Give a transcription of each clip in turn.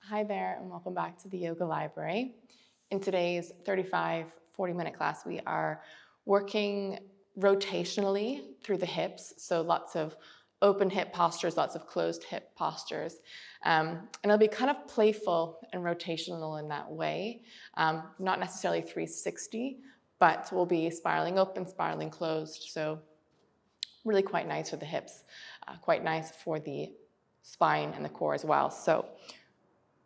Hi there and welcome back to the Yoga Library. In today's 40-minute class, we are working rotationally through the hips. So lots of open hip postures, lots of closed hip postures. And it'll be kind of playful and rotational in that way. Not necessarily 360, but we'll be spiraling open, spiraling closed. So really quite nice for the hips, quite nice for the spine and the core as well. So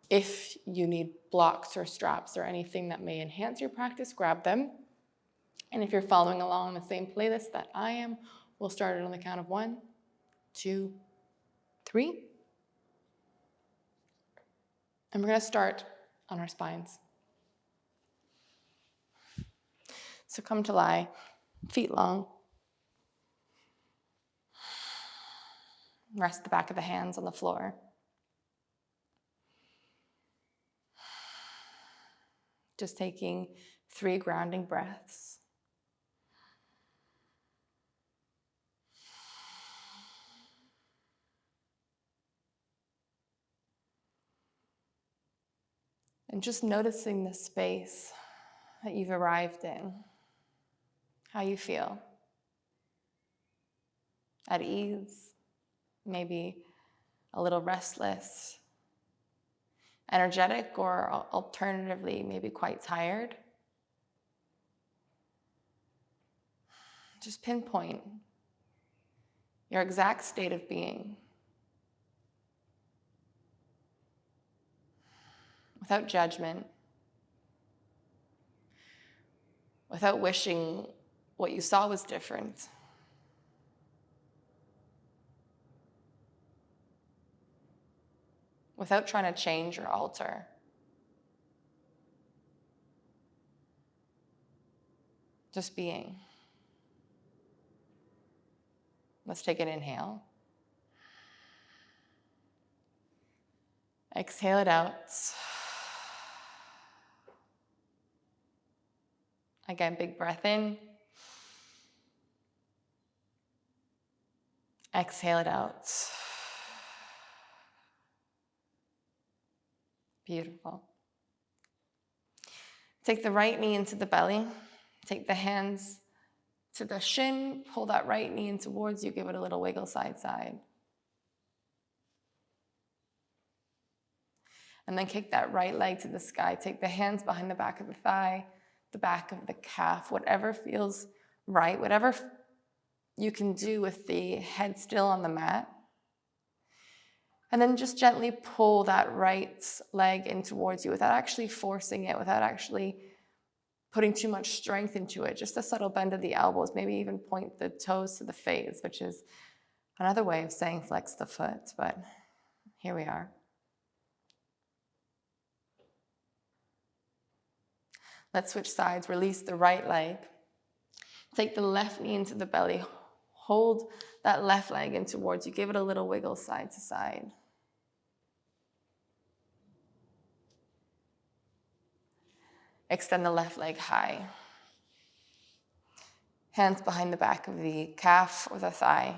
if you need blocks or straps or anything that may enhance your practice, grab them. And if you're following along the same playlist that I am, we'll start it on the count of 1, 2, 3. And we're going to start on our spines. So come to lie, feet long. Rest the back of the hands on the floor. Just taking 3 grounding breaths. And just noticing the space that you've arrived in, how you feel. At ease, maybe a little restless, energetic, or alternatively, maybe quite tired. Just pinpoint your exact state of being without judgment, without wishing what you saw was different. Without trying to change or alter. Just being. Let's take an inhale. Exhale it out. Again, big breath in. Exhale it out. Beautiful. Take the right knee into the belly. Take the hands to the shin. Pull that right knee in towards you. Give it a little wiggle side side. And then kick that right leg to the sky. Take the hands behind the back of the thigh, the back of the calf, whatever feels right, whatever you can do with the head still on the mat. And then just gently pull that right leg in towards you without actually forcing it, without actually putting too much strength into it. Just a subtle bend of the elbows, maybe even point the toes to the face, which is another way of saying flex the foot, but here we are. Let's switch sides. Release the right leg. Take the left knee into the belly. Hold that left leg in towards you. Give it a little wiggle side to side. Extend the left leg high. Hands behind the back of the calf or the thigh.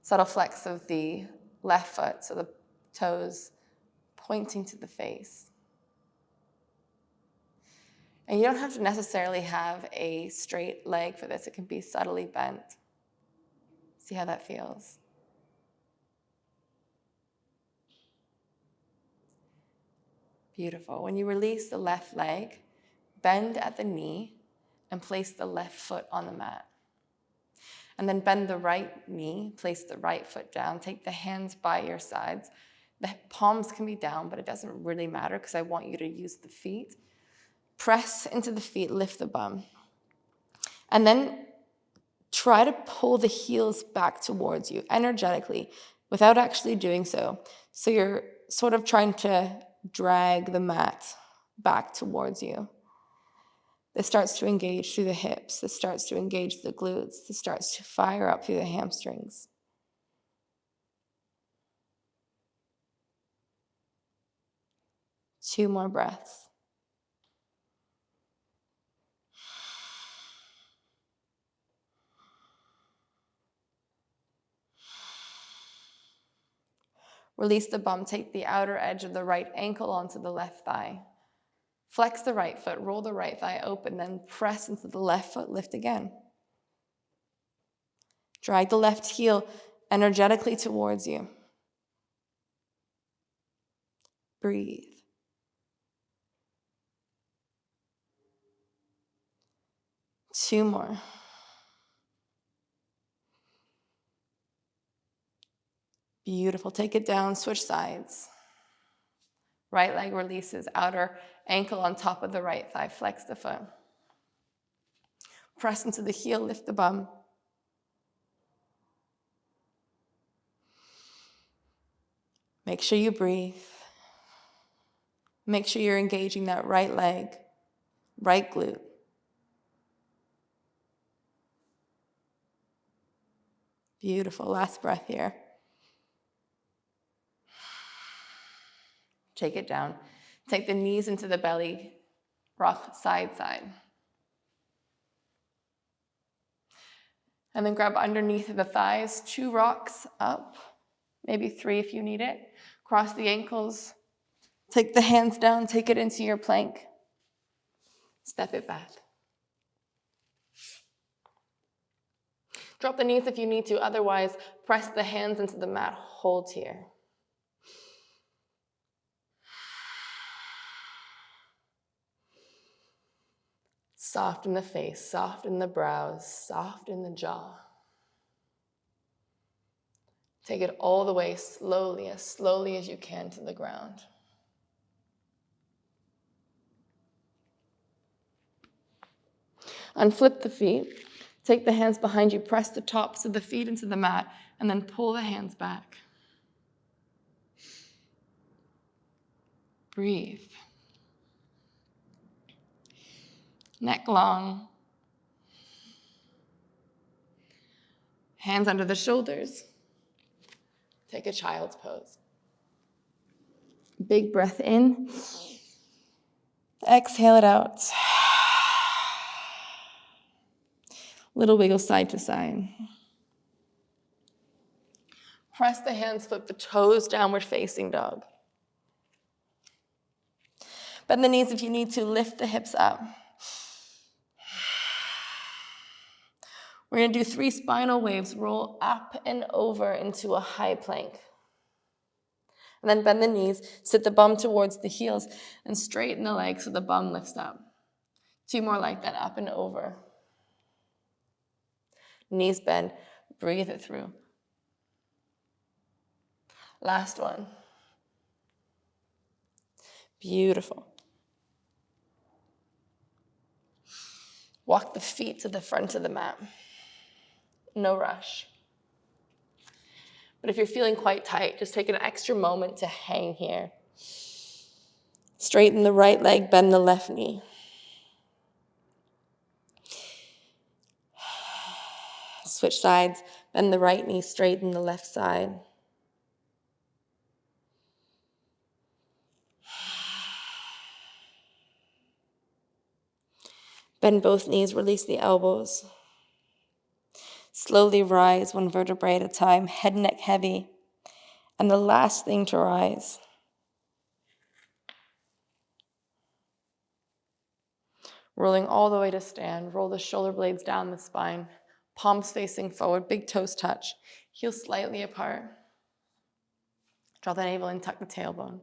Subtle flex of the left foot, so the toes pointing to the face. And you don't have to necessarily have a straight leg for this. It can be subtly bent. See how that feels. Beautiful. When you release the left leg, bend at the knee and place the left foot on the mat. And then bend the right knee, place the right foot down. Take the hands by your sides. The palms can be down, but it doesn't really matter because I want you to use the feet. Press into the feet, lift the bum. And then try to pull the heels back towards you energetically without actually doing so. So you're sort of trying to drag the mat back towards you. This starts to engage through the hips. This starts to engage the glutes. This starts to fire up through the hamstrings. Two more breaths. Release the bum, take the outer edge of the right ankle onto the left thigh. Flex the right foot, roll the right thigh open, then press into the left foot, lift again. Drag the left heel energetically towards you. Breathe. Two more. Beautiful. Take it down, switch sides. Right leg releases, outer ankle on top of the right thigh. Flex the foot. Press into the heel, lift the bum. Make sure you breathe. Make sure you're engaging that right leg, right glute. Beautiful. Last breath here. Take it down. Take the knees into the belly. Rock side, side. And then grab underneath the thighs, 2 rocks up, maybe 3 if you need it. Cross the ankles. Take the hands down, take it into your plank. Step it back. Drop the knees if you need to, otherwise press the hands into the mat, hold here. Soften the face, soften the brows, soften the jaw. Take it all the way slowly as you can to the ground. Unflip the feet. Take the hands behind you, press the tops of the feet into the mat, and then pull the hands back. Breathe. Neck long. Hands under the shoulders. Take a child's pose. Big breath in. Exhale it out. Little wiggle side to side. Press the hands, flip the toes, downward facing dog. Bend the knees if you need to, lift the hips up. We're going to do 3 spinal waves. Roll up and over into a high plank. And then bend the knees, sit the bum towards the heels, and straighten the legs so the bum lifts up. 2 more like that, up and over. Knees bend, breathe it through. Last one. Beautiful. Walk the feet to the front of the mat. No rush. But if you're feeling quite tight, just take an extra moment to hang here. Straighten the right leg, bend the left knee. Switch sides, bend the right knee, straighten the left side. Bend both knees, release the elbows. Slowly rise 1 vertebrae at a time, head and neck heavy. And the last thing to rise. Rolling all the way to stand, roll the shoulder blades down the spine, palms facing forward, big toes touch, heels slightly apart. Draw the navel and tuck the tailbone.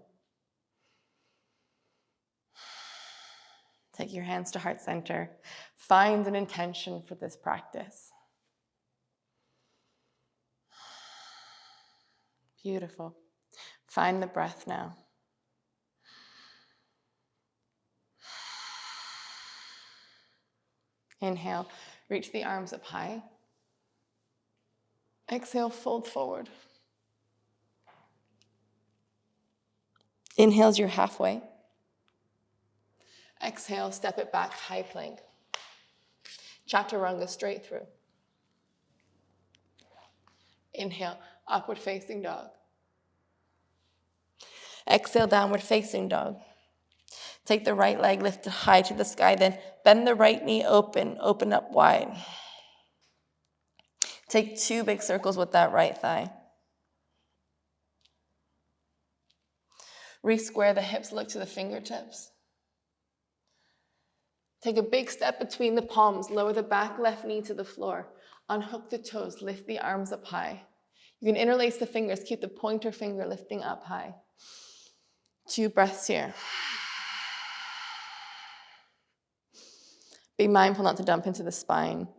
Take your hands to heart center. Find an intention for this practice. Beautiful. Find the breath now. Inhale, reach the arms up high. Exhale, fold forward. Inhale's your halfway. Exhale, step it back, high plank. Chaturanga, straight through. Inhale, upward facing dog. Exhale, downward facing dog. Take the right leg, lift it high to the sky, then bend the right knee open up wide. Take 2 big circles with that right thigh. Re-square the hips, look to the fingertips. Take a big step between the palms, lower the back left knee to the floor. Unhook the toes, lift the arms up high. You can interlace the fingers, keep the pointer finger lifting up high. 2 breaths here. Be mindful not to dump into the spine.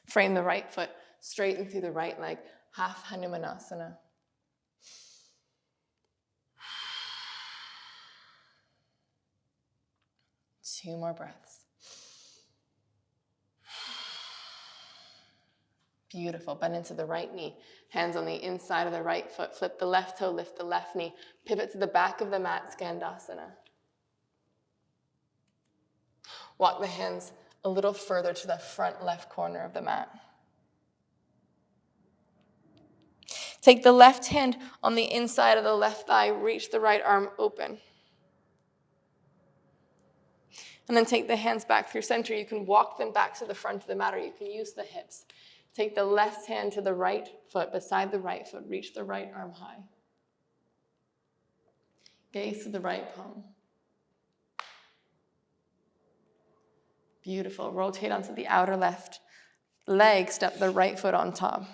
Frame the right foot, straighten through the right leg, half Hanumanasana. Two more breaths. Beautiful. Bend into the right knee. Hands on the inside of the right foot. Flip the left toe, lift the left knee. Pivot to the back of the mat, Skandasana. Walk the hands a little further to the front left corner of the mat. Take the left hand on the inside of the left thigh. Reach the right arm open. And then take the hands back through center. You can walk them back to the front of the mat, or you can use the hips. Take the left hand to the right foot, beside the right foot. Reach the right arm high. Gaze to the right palm. Beautiful. Rotate onto the outer left leg. Step the right foot on top.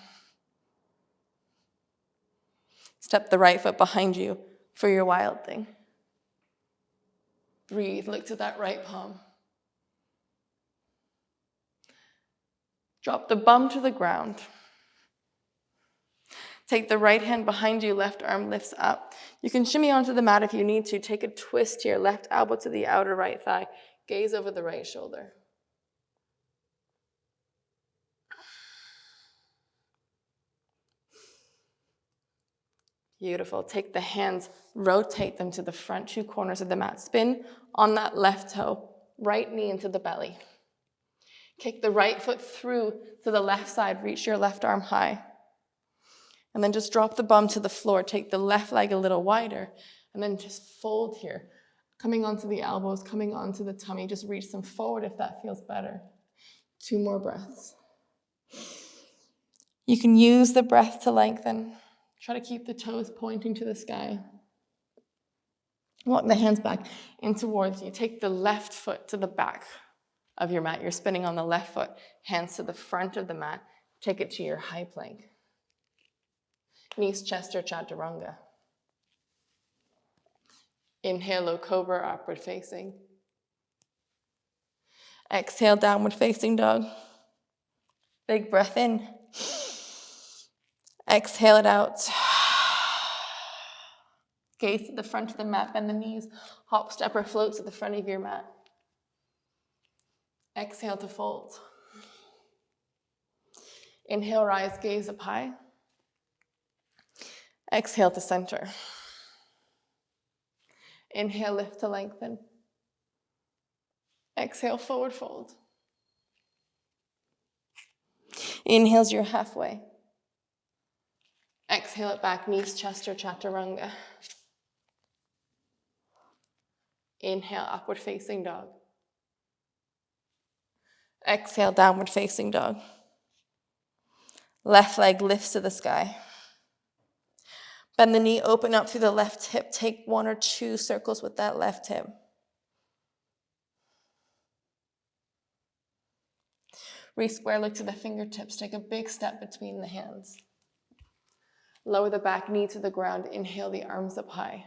Step the right foot behind you for your wild thing. Breathe. Look to that right palm. Drop the bum to the ground. Take the right hand behind you, left arm lifts up. You can shimmy onto the mat if you need to. Take a twist here, left elbow to the outer right thigh. Gaze over the right shoulder. Beautiful. Take the hands, rotate them to the front 2 corners of the mat. Spin on that left toe, right knee into the belly. Kick the right foot through to the left side. Reach your left arm high. And then just drop the bum to the floor. Take the left leg a little wider. And then just fold here. Coming onto the elbows, coming onto the tummy. Just reach them forward if that feels better. 2 more breaths. You can use the breath to lengthen. Try to keep the toes pointing to the sky. Walk the hands back in towards you. Take the left foot to the back of your mat. You're spinning on the left foot. Hands to the front of the mat. Take it to your high plank. Knees, chest, or chaturanga. Inhale, low cobra, upward facing. Exhale, downward facing dog. Big breath in. Exhale it out. Gaze to the front of the mat, bend the knees. Hop, step, or float to the front of your mat. Exhale to fold. Inhale, rise, gaze up high. Exhale to center. Inhale, lift to lengthen. Exhale, forward fold. Inhale's your halfway. Exhale it back, knees, chest, or chaturanga. Inhale, upward facing dog. Exhale, downward facing dog. Left leg lifts to the sky. Bend the knee, open up through the left hip. Take 1 or 2 circles with that left hip. Re-square, look to the fingertips. Take a big step between the hands. Lower the back knee to the ground. Inhale the arms up high.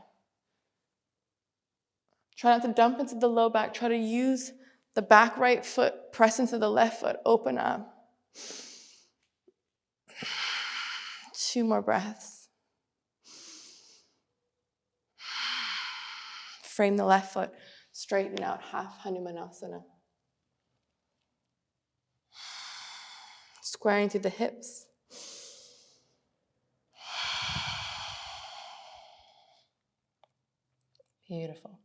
Try not to dump into the low back. Try to use the back right foot. Press into the left foot. Open up. 2 more breaths. Frame the left foot. Straighten out, half Hanumanasana. Squaring through the hips. Beautiful.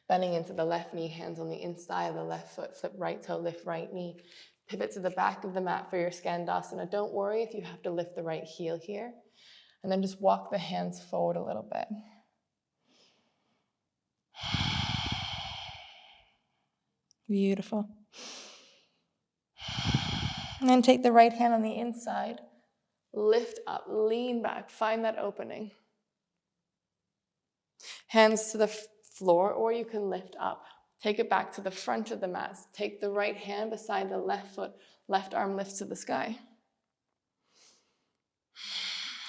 Bending into the left knee, hands on the inside of the left foot. Flip right toe, lift right knee. Pivot to the back of the mat for your Skandasana. Don't worry if you have to lift the right heel here. And then just walk the hands forward a little bit. Beautiful. And then take the right hand on the inside. Lift up, lean back, find that opening. Hands to the floor, or you can lift up. Take it back to the front of the mat. Take the right hand beside the left foot, left arm lifts to the sky.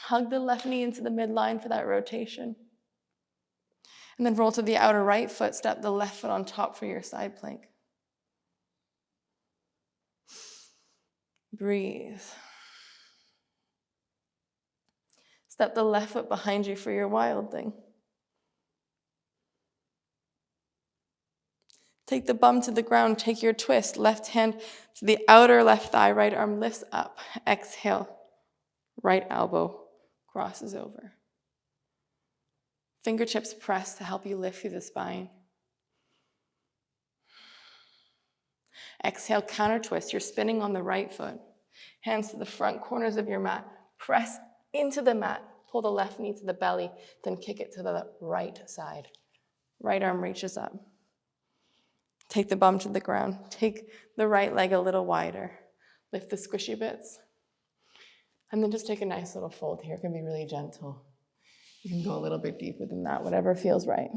Hug the left knee into the midline for that rotation. And then roll to the outer right foot, step the left foot on top for your side plank. Breathe. Step the left foot behind you for your wild thing. Take the bum to the ground, take your twist, left hand to the outer left thigh, right arm lifts up. Exhale, right elbow crosses over. Fingertips press to help you lift through the spine. Exhale, counter twist. You're spinning on the right foot. Hands to the front corners of your mat. Press into the mat. Pull the left knee to the belly, then kick it to the right side. Right arm reaches up. Take the bum to the ground. Take the right leg a little wider. Lift the squishy bits. And then just take a nice little fold here. It can be really gentle. You can go a little bit deeper than that, whatever feels right.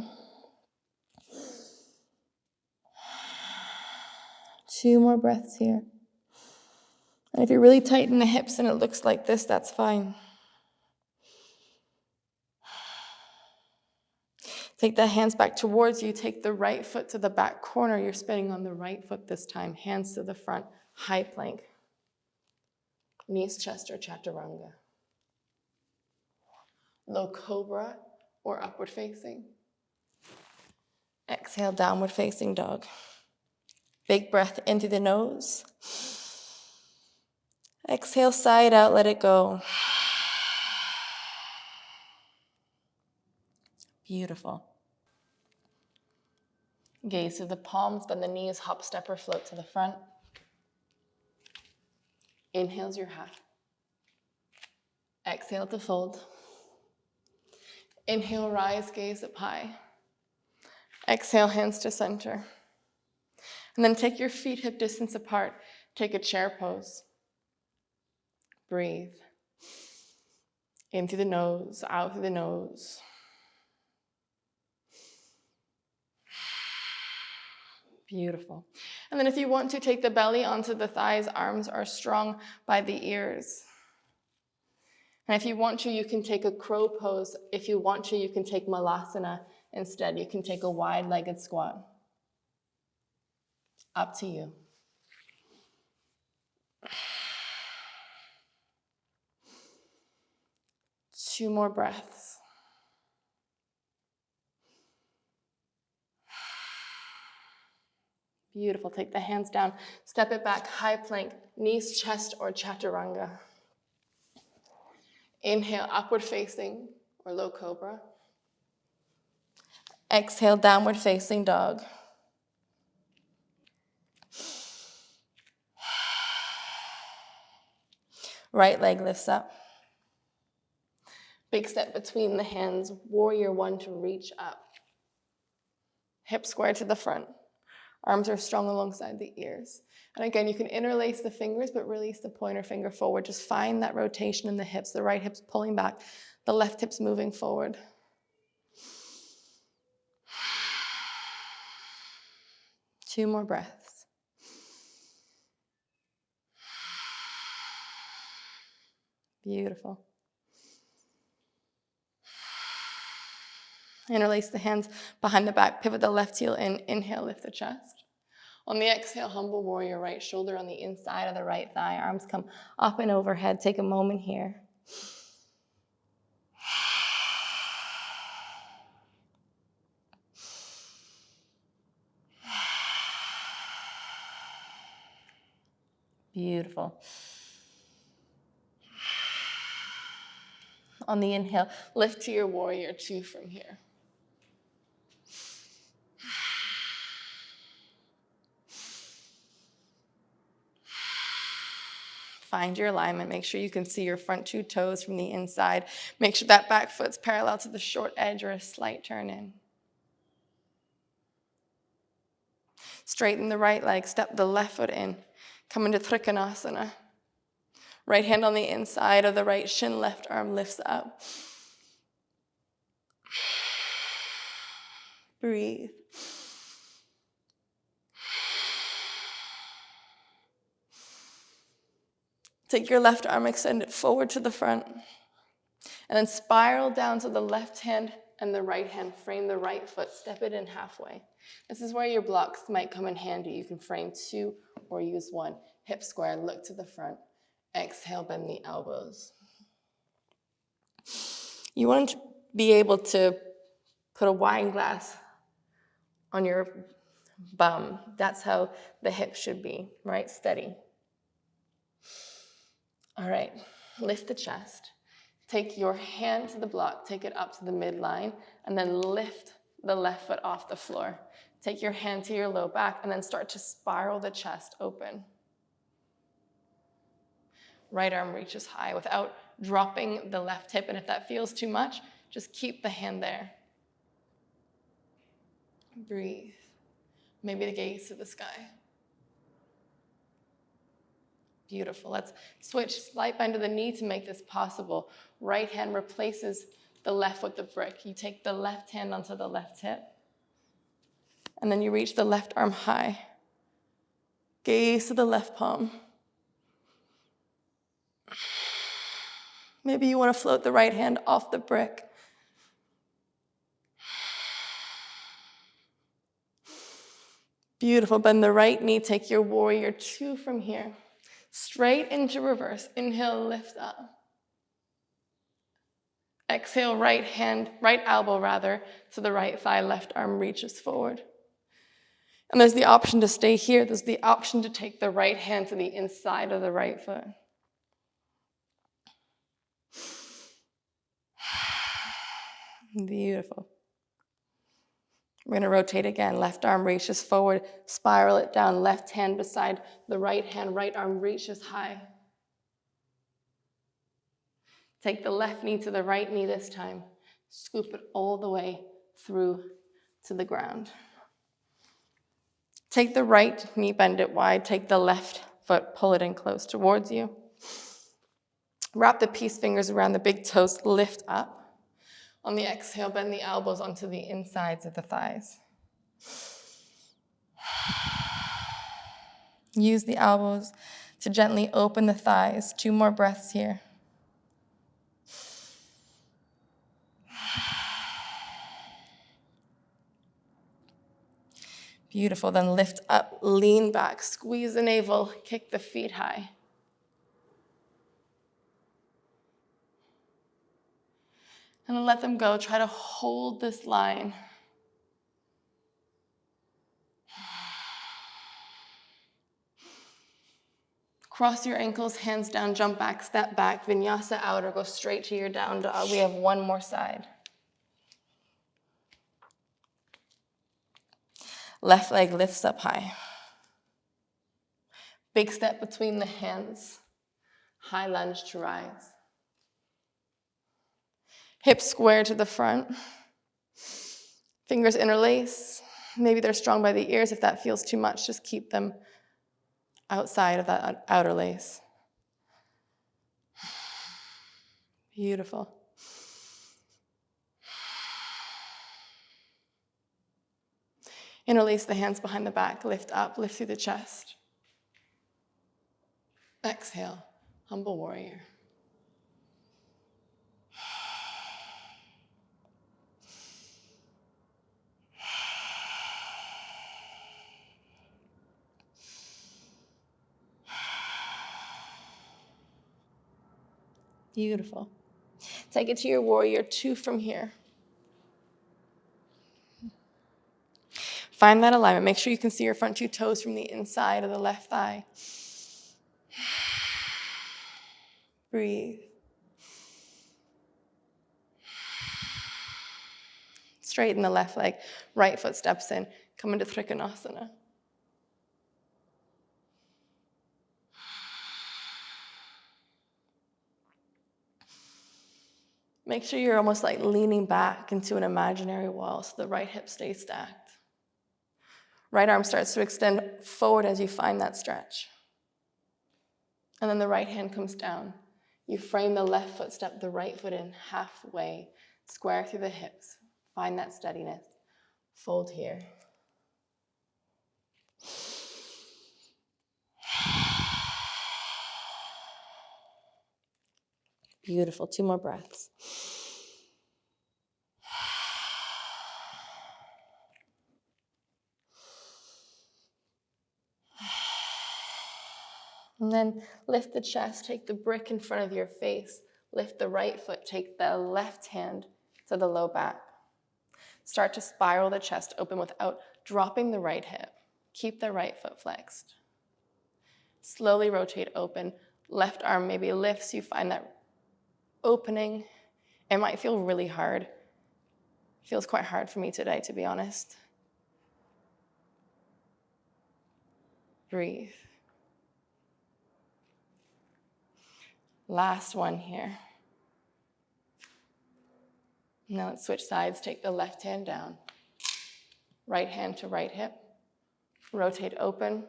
2 more breaths here. And if you're really tight in the hips and it looks like this, that's fine. Take the hands back towards you. Take the right foot to the back corner. You're spinning on the right foot this time. Hands to the front, high plank. Knees, chest, or chaturanga. Low cobra or upward facing. Exhale, downward facing dog. Big breath into the nose. Exhale, side out, let it go. Beautiful. Gaze to the palms, bend the knees, hop, step, or float to the front. Inhales your half. Exhale to fold. Inhale, rise, gaze up high. Exhale, hands to center. And then take your feet hip distance apart. Take a chair pose. Breathe. In through the nose, out through the nose. Beautiful. And then if you want to, take the belly onto the thighs. Arms are strong by the ears. And if you want to, you can take a crow pose. If you want to, you can take malasana instead. You can take a wide-legged squat. Up to you. Two more breaths. Beautiful. Take the hands down. Step it back. High plank. Knees, chest, or chaturanga. Inhale, upward facing or low cobra. Exhale, downward facing dog. Right leg lifts up. Big step between the hands. Warrior 1 to reach up. Hips square to the front. Arms are strong alongside the ears. And again, you can interlace the fingers, but release the pointer finger forward. Just find that rotation in the hips. The right hip's pulling back. The left hip's moving forward. Two more breaths. Beautiful. Interlace the hands behind the back. Pivot the left heel in. Inhale, lift the chest. On the exhale, humble warrior, right shoulder on the inside of the right thigh. Arms come up and overhead. Take a moment here. Beautiful. On the inhale, lift to your warrior 2 from here. Find your alignment. Make sure you can see your front 2 toes from the inside. Make sure that back foot's parallel to the short edge or a slight turn in. Straighten the right leg. Step the left foot in. Come into Trikonasana. Right hand on the inside of the right shin, left arm lifts up. Breathe. Take your left arm, extend it forward to the front, and then spiral down to the left hand and the right hand. Frame the right foot, step it in halfway. This is where your blocks might come in handy. You can frame two or use one. Hip square, look to the front. Exhale, bend the elbows. You want to be able to put a wine glass on your bum. That's how the hip should be, right? Steady. All right, lift the chest. Take your hand to the block, take it up to the midline, and then lift the left foot off the floor. Take your hand to your low back, and then start to spiral the chest open. Right arm reaches high without dropping the left hip, and if that feels too much, just keep the hand there. Breathe. Maybe the gaze to the sky. Beautiful. Let's switch, slight bend to the knee to make this possible. Right hand replaces the left with the brick. You take the left hand onto the left hip, and then you reach the left arm high. Gaze to the left palm. Maybe you want to float the right hand off the brick. Beautiful. Bend the right knee. Take your warrior two from here. Straight into reverse. Inhale, lift up. Exhale, right elbow to the right thigh. Left arm reaches forward. And there's the option to stay here. There's the option to take the right hand to the inside of the right foot. Beautiful. We're going to rotate again. Left arm reaches forward, spiral it down. Left hand beside the right hand, right arm reaches high. Take the left knee to the right knee this time. Scoop it all the way through to the ground. Take the right knee, bend it wide. Take the left foot, pull it in close towards you. Wrap the peace fingers around the big toes, lift up. On the exhale, bend the elbows onto the insides of the thighs. Use the elbows to gently open the thighs. 2 more breaths here. Beautiful. Then lift up, lean back, squeeze the navel, kick the feet high. And then let them go. Try to hold this line. Cross your ankles, hands down, jump back, step back, vinyasa out, or go straight to your down dog. We have one more side. Left leg lifts up high. Big step between the hands. High lunge to rise. Hips square to the front. Fingers interlace. Maybe they're strong by the ears. If that feels too much, just keep them outside of that outer lace. Beautiful. Interlace the hands behind the back. Lift up, lift through the chest. Exhale, humble warrior. Beautiful. Take it to your warrior two from here. Find that alignment. Make sure you can see your front 2 toes from the inside of the left thigh. Breathe. Straighten the left leg. Right foot steps in. Come into Trikonasana. Make sure you're almost like leaning back into an imaginary wall so the right hip stays stacked. Right arm starts to extend forward as you find that stretch. And then the right hand comes down. You frame the left foot, step the right foot in halfway, square through the hips. Find that steadiness. Fold here. Beautiful. 2 more breaths. And then lift the chest, take the brick in front of your face, lift the right foot, take the left hand to the low back. Start to spiral the chest open without dropping the right hip. Keep the right foot flexed. Slowly rotate open. Left arm maybe lifts, you find that opening. It might feel really hard. It feels quite hard for me today, to be honest. Breathe. Last one here. Now let's switch sides. Take the left hand down. Right hand to right hip. Rotate open.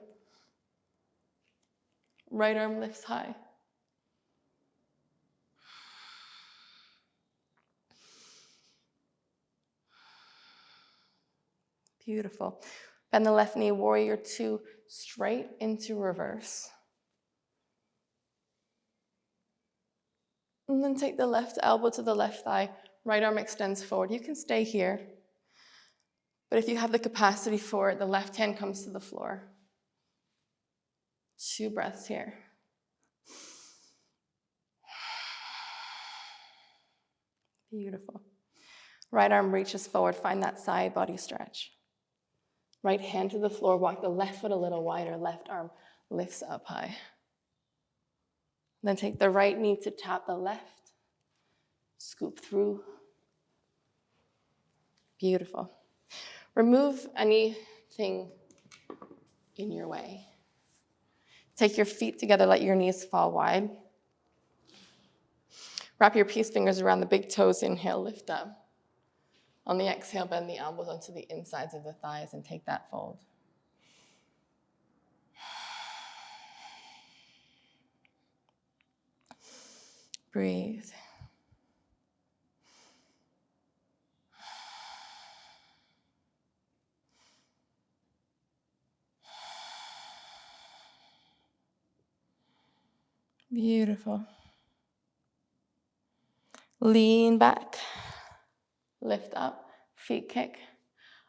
Right arm lifts high. Beautiful. Bend the left knee, warrior 2, straight into reverse. And then take the left elbow to the left thigh. Right arm extends forward. You can stay here. But if you have the capacity for it, the left hand comes to the floor. 2 breaths here. Beautiful. Right arm reaches forward. Find that side body stretch. Right hand to the floor. Walk the left foot a little wider. Left arm lifts up high. Then take the right knee to tap the left. Scoop through. Beautiful. Remove anything in your way. Take your feet together, let your knees fall wide. Wrap your peace fingers around the big toes. Inhale, lift up. On the exhale, bend the elbows onto the insides of the thighs and take that fold. Breathe. Beautiful. Lean back. Lift up. Feet kick.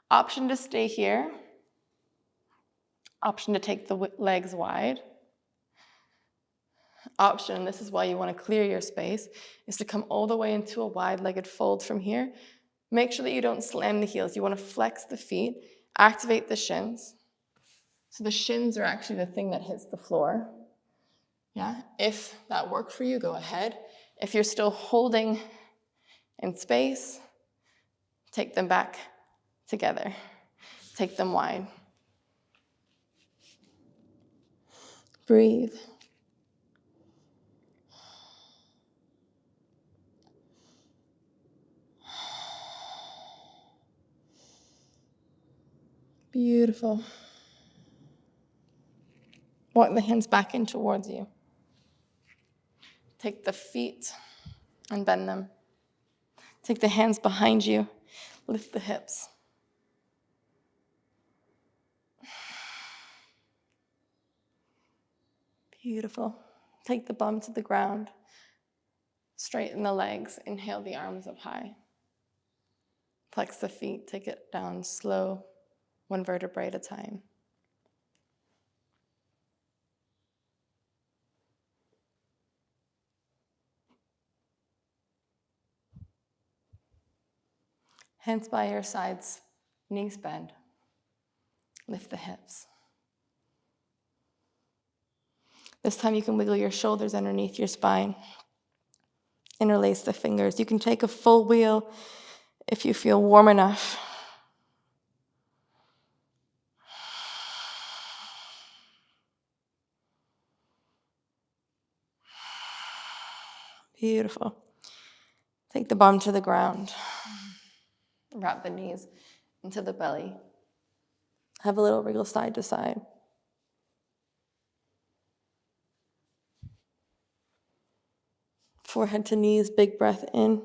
Option to stay here. Option to take the legs wide. Option, this is why you want to clear your space, is to come all the way into a wide-legged fold from here. Make sure that you don't slam the heels. You want to flex the feet, activate the shins. So the shins are actually the thing that hits the floor. Yeah, if that worked for you, go ahead. If you're still holding in space, take them back together. Take them wide. Breathe. Beautiful. Walk the hands back in towards you. Take the feet and bend them. Take the hands behind you. Lift the hips. Beautiful. Take the bum to the ground. Straighten the legs. Inhale the arms up high. Flex the feet. Take it down slow, 1 vertebrae at a time. Hands by your sides, knees bend. Lift the hips. This time you can wiggle your shoulders underneath your spine. Interlace the fingers. You can take a full wheel if you feel warm enough. Beautiful. Take the bum to the ground. Wrap the knees into the belly. Have a little wriggle side to side. Forehead to knees, big breath in.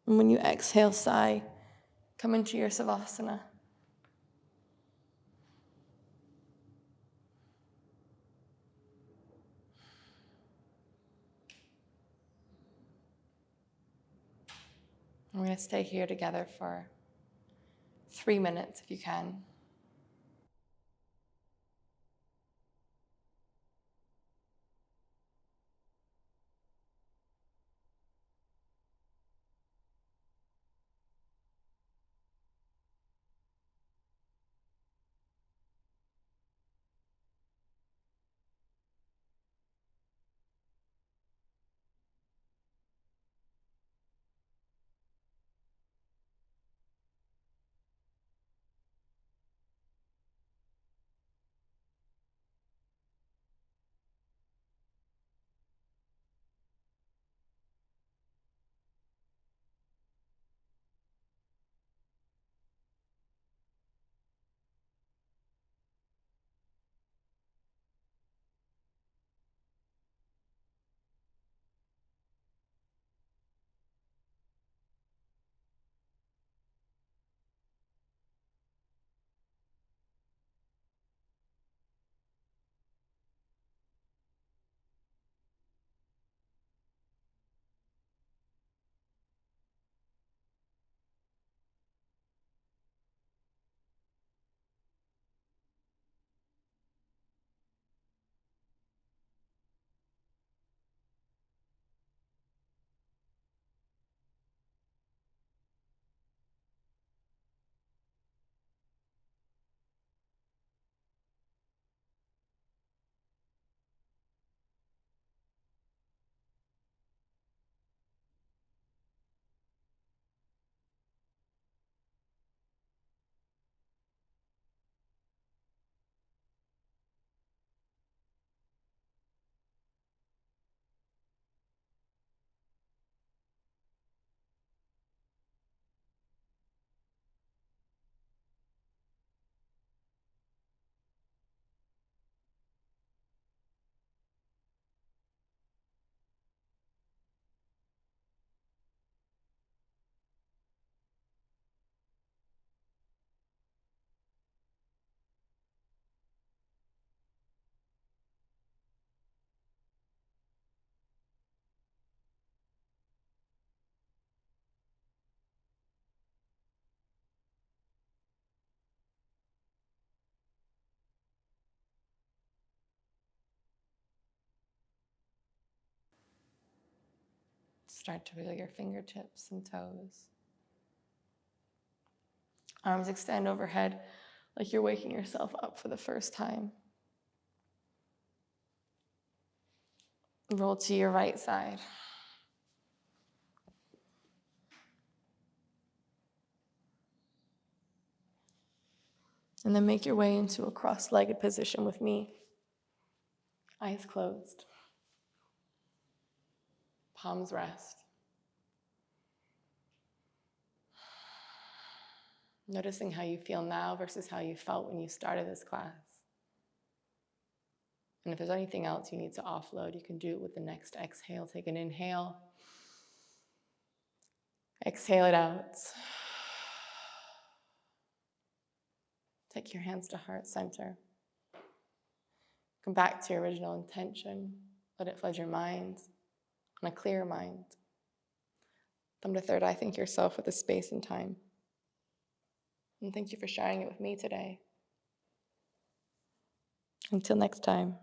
And when you exhale, sigh, come into your Savasana. We're going to stay here together for 3 minutes if you can. Start to wiggle your fingertips and toes. Arms extend overhead like you're waking yourself up for the first time. Roll to your right side. And then make your way into a cross-legged position with me. Eyes closed. Palms rest. Noticing how you feel now versus how you felt when you started this class. And if there's anything else you need to offload, you can do it with the next exhale. Take an inhale. Exhale it out. Take your hands to heart center. Come back to your original intention. Let it flood your mind on a clear mind. Thumb to third eye, thank yourself for the space and time. And thank you for sharing it with me today. Until next time.